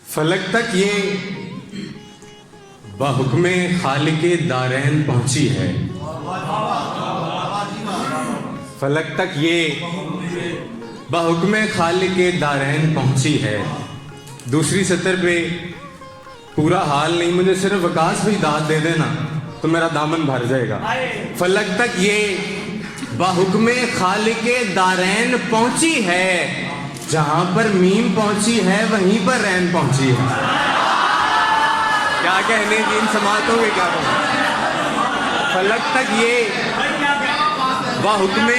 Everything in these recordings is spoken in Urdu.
فلک تک یہ بحکم خالق دارین پہنچی ہے. فلک تک یہ بحکم خالق دارین پہنچی ہے. دوسری سطر پہ پورا حال نہیں، مجھے صرف وکاس بھی داد دے دینا تو میرا دامن بھر جائے گا. فلک تک یہ بحکم خالق دارین پہنچی ہے، جہاں پر میم پہنچی ہے وہیں پر رین پہنچی ہے. کیا کہنے کی ان سماعتوں کے کیا کہوں. فلک تک یہ بحکم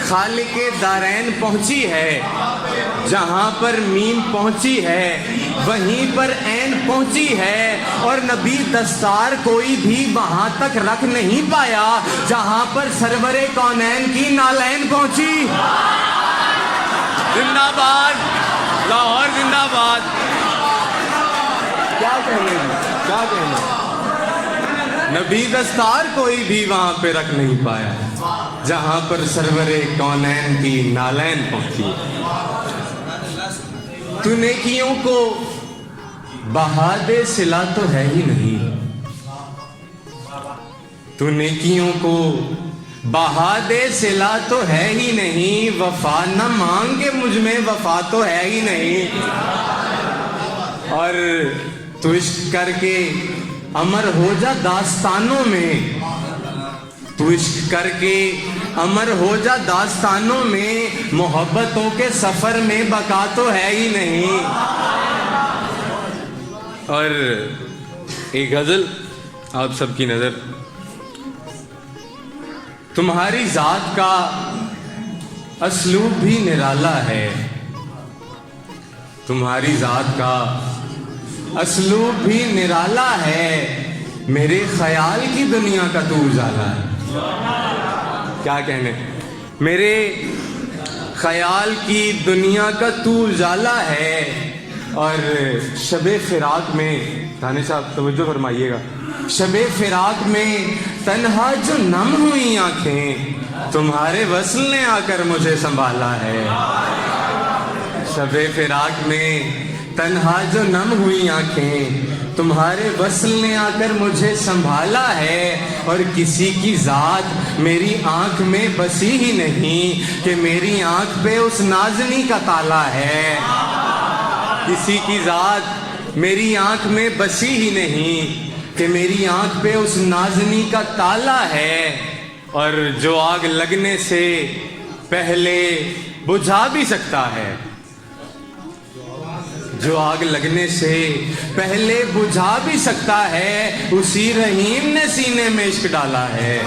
خالق دارین پہنچی ہے، جہاں پر میم پہنچی ہے وہیں پر عین پہنچی ہے، اور نبی دستار کوئی بھی وہاں تک رکھ نہیں پایا جہاں پر سرور کونین کی نالین پہنچی. زندہ باد لاہور، زندہ باد. کیا کہنے نبی دستار کوئی بھی وہاں پہ رکھ نہیں پایا جہاں پر سرور کونین کی نالین پہنچی. تو نیکیوں کو بہا دے صلہ تو ہے ہی نہیں، تو نیکیوں کو بہا دے صلہ تو ہے ہی نہیں، وفا نہ مانگے مجھ میں وفا تو ہے ہی نہیں. اور تو عشق کر کے امر ہو جا داستانوں میں، تو عشق کر کے امر ہو جا داستانوں میں، محبتوں کے سفر میں بقا تو ہے ہی نہیں. اور ایک غزل آپ سب کی نظر. تمہاری ذات کا اسلوب بھی نرالا ہے، تمہاری ذات کا اسلوب بھی نرالا ہے، میرے خیال کی دنیا کا تو اجالا ہے. کیا کہنے، میرے خیال کی دنیا کا تو اجالا ہے. اور شب فراق میں دانے صاحب توجہ فرمائیے گا، شب فراق میں تنہا جو نم ہوئی آنکھیں تمہارے وصل نے آ کر مجھے سنبھالا ہے. شب فراق میں تنہا جو نم ہوئی آنکھیں تمہارے وصل نے آ کر مجھے سنبھالا ہے. اور کسی کی ذات میری آنکھ میں بسی ہی نہیں کہ میری آنکھ پہ اس نازنی کا تالا ہے. کسی کی ذات میری آنکھ میں بسی ہی نہیں کہ میری آنکھ پہ اس نازنی کا تالا ہے. اور جو آگ لگنے سے پہلے بجھا بھی سکتا ہے، جو آگ لگنے سے پہلے بجھا بھی سکتا ہے، اسی رحیم نے سینے میں عشق ڈالا ہے.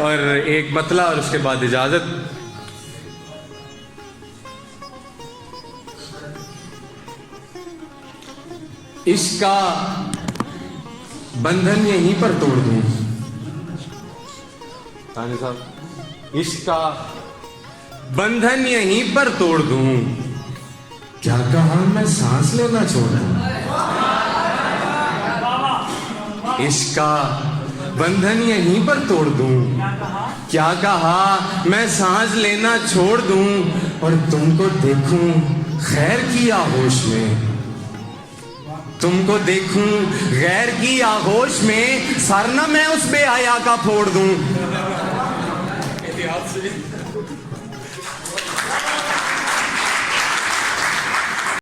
اور ایک مطلع اور اس کے بعد اجازت. عشق کا بندھن یہیں پر توڑ دوں، عشق کا بندھن یہیں پر توڑ دوں، کیا کہا میں سانس لینا چھوڑ دوں. عشق کا بندھن یہیں پر توڑ دوں، کیا کہا میں سانس لینا چھوڑ دوں. اور تم کو دیکھوں خیر کی آغوش میں، تم کو دیکھوں غیر کی آغوش میں، سر نہ میں اس بے حیا کا پھوڑ دوں.